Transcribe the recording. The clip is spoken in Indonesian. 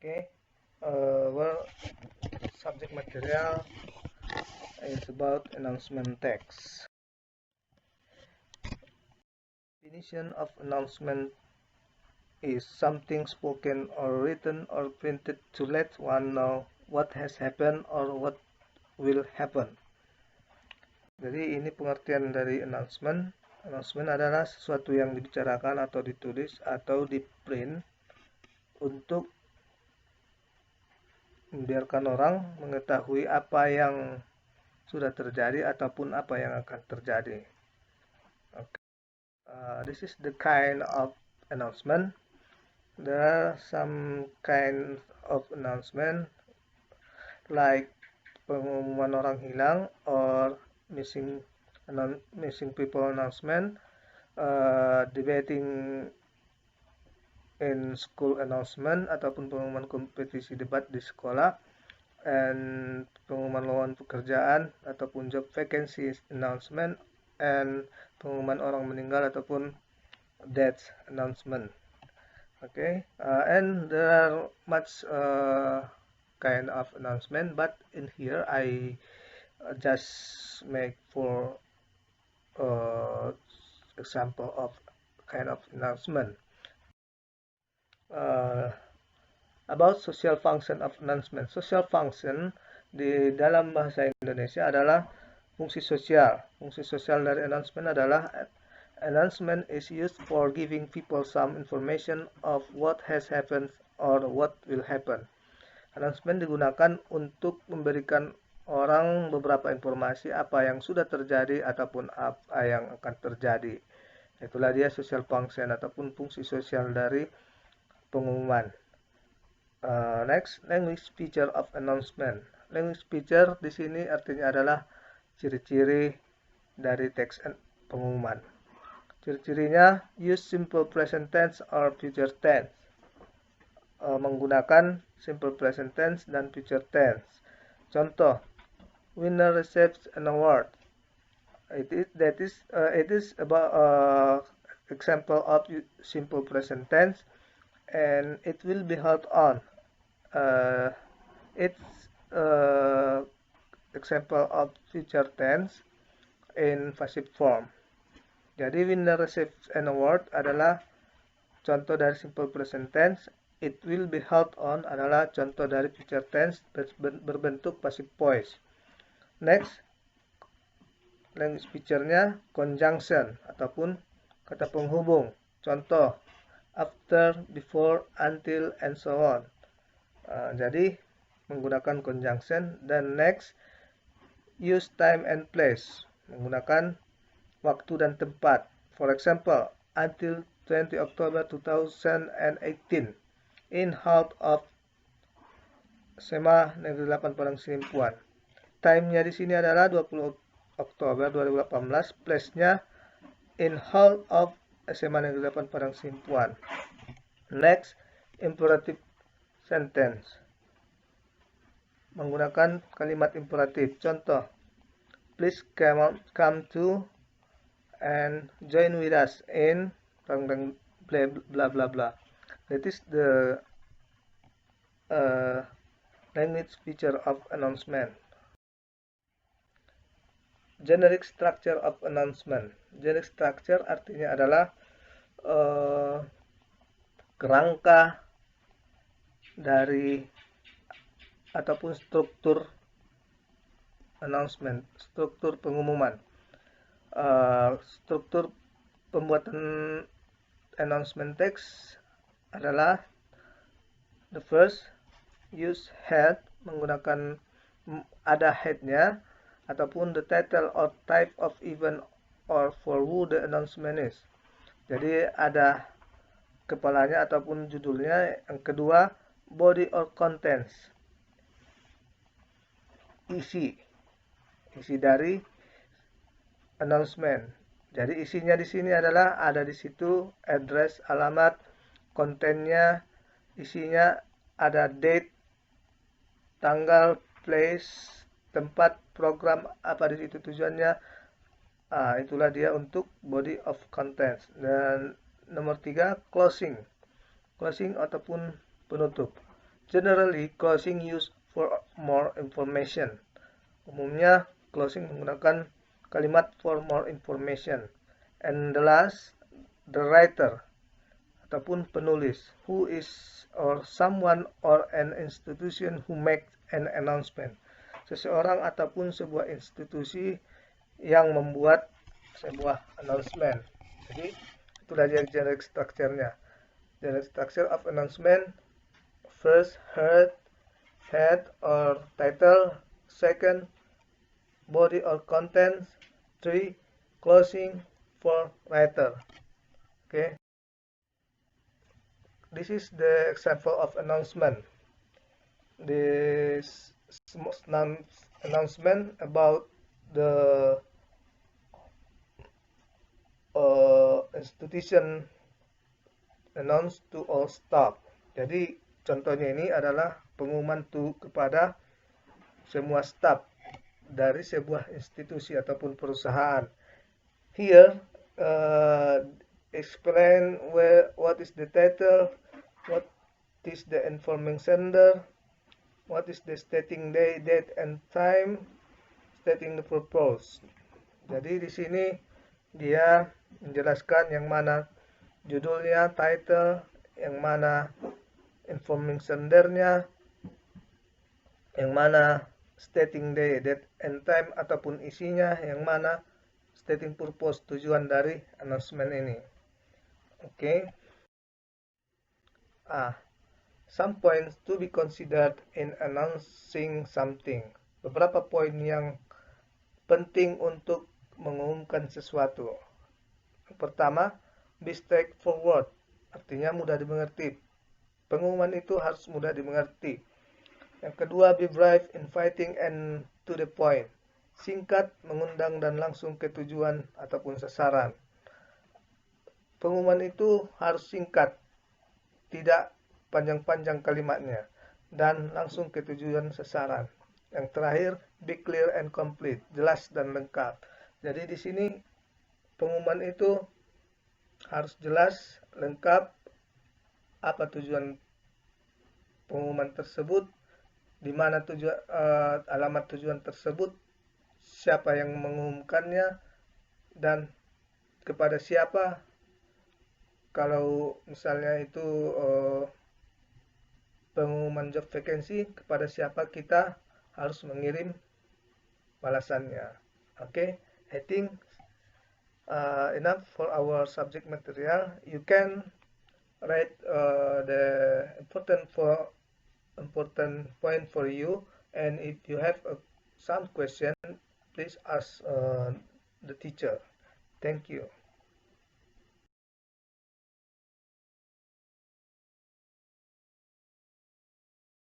Okay, well, subject material is about announcement text. Definition of announcement is something spoken or written or printed to let one know what has happened or what will happen. Jadi ini pengertian dari announcement. Announcement adalah sesuatu yang dibicarakan atau ditulis atau di print untuk membiarkan orang mengetahui apa yang sudah terjadi ataupun apa yang akan terjadi. Okay. This is the kind of announcement. There are some kind of announcement like pengumuman orang hilang or missing people announcement, debating in school announcement ataupun pengumuman kompetisi debat di sekolah, and pengumuman lowongan pekerjaan ataupun job vacancy announcement, and pengumuman orang meninggal ataupun death announcement. Okay, and there are much kind of announcement, but in here I just make for example of kind of announcement. About social function of announcement. Social function di dalam bahasa Indonesia adalah fungsi sosial. Fungsi sosial dari announcement adalah announcement is used for giving people some information of what has happened or what will happen. Announcement digunakan untuk memberikan orang beberapa informasi apa yang sudah terjadi ataupun apa yang akan terjadi. Itulah dia social function ataupun fungsi sosial dari pengumuman. Next, language feature of announcement. Language feature di sini artinya adalah ciri-ciri dari teks pengumuman. Ciri-cirinya use simple present tense or future tense. Menggunakan simple present tense dan future tense. Contoh, winner receives an award. It is about example of simple present tense, and it will be held on. It's example of future tense in passive form. Jadi winner receives an award adalah contoh dari simple present tense. It will be held on adalah contoh dari future tense berbentuk passive voice. Next, language feature-nya conjunction ataupun kata penghubung. Contoh, after, before, until, and so on. Jadi menggunakan conjunction. Dan next, use time and place, menggunakan waktu dan tempat. For example, until 20 October 2018 in hall of SMA Negeri 8 Padang Simpuan. Time-nya di sini adalah 20 Oktober 2018, place-nya in hall of SMA Negeri 8 Padang Simpuan. Next, imperative sentence, menggunakan kalimat imperatif. Contoh, please come to and join with us in blah blah blah. That is the language feature of announcement. Generic structure of announcement. Generic structure artinya adalah kerangka dari ataupun struktur announcement, struktur pengumuman. Struktur pembuatan announcement text adalah the first, use head, menggunakan ada headnya, ataupun the title or type of event or for who the announcement is. Jadi ada kepalanya ataupun judulnya. Yang kedua, body or contents, isi dari announcement. Jadi isinya di sini adalah ada di situ address, alamat, kontennya, isinya ada date, tanggal, place, tempat, program, apa di situ tujuannya. Itulah dia untuk body of contents. Dan nomor 3, closing ataupun penutup. Generally, closing used for more information. Umumnya, closing menggunakan kalimat for more information. And the last, the writer ataupun penulis, who is or someone or an institution who makes an announcement. Seseorang ataupun sebuah institusi yang membuat sebuah announcement. Jadi, itulah dia generic structure-nya. Generic structure of announcement: first, head or title; second, body or content; 3, closing; 4, writer. Okay, this is the example of announcement. This announcement about the institution announced to all staff. Jadi contohnya ini adalah pengumuman kepada semua staf dari sebuah institusi ataupun perusahaan. Here, explain what is the title, what is the informing sender, what is the stating date and time, stating the purpose. Jadi di sini dia menjelaskan yang mana judulnya, title, yang mana informing sendernya, yang mana stating date and time ataupun isinya, yang mana stating purpose, tujuan dari announcement ini. Okay. Some points to be considered in announcing something. Beberapa poin yang penting untuk mengumumkan sesuatu. Yang pertama, be straightforward, artinya mudah dimengerti. Pengumuman itu harus mudah dimengerti. Yang kedua, be brief, inviting, and to the point. Singkat, mengundang, dan langsung ke tujuan ataupun sasaran. Pengumuman itu harus singkat, tidak panjang-panjang kalimatnya, dan langsung ke tujuan sasaran. Yang terakhir, be clear and complete, jelas dan lengkap. Jadi di sini pengumuman itu harus jelas, lengkap, apa tujuan pengumuman tersebut, di mana alamat tujuan tersebut, siapa yang mengumumkannya, dan kepada siapa. Kalau misalnya itu pengumuman job vacancy, kepada siapa kita harus mengirim balasannya. Okay, I think enough for our subject material. You can write the important point for you, and if you have some question, please ask the teacher. Thank you.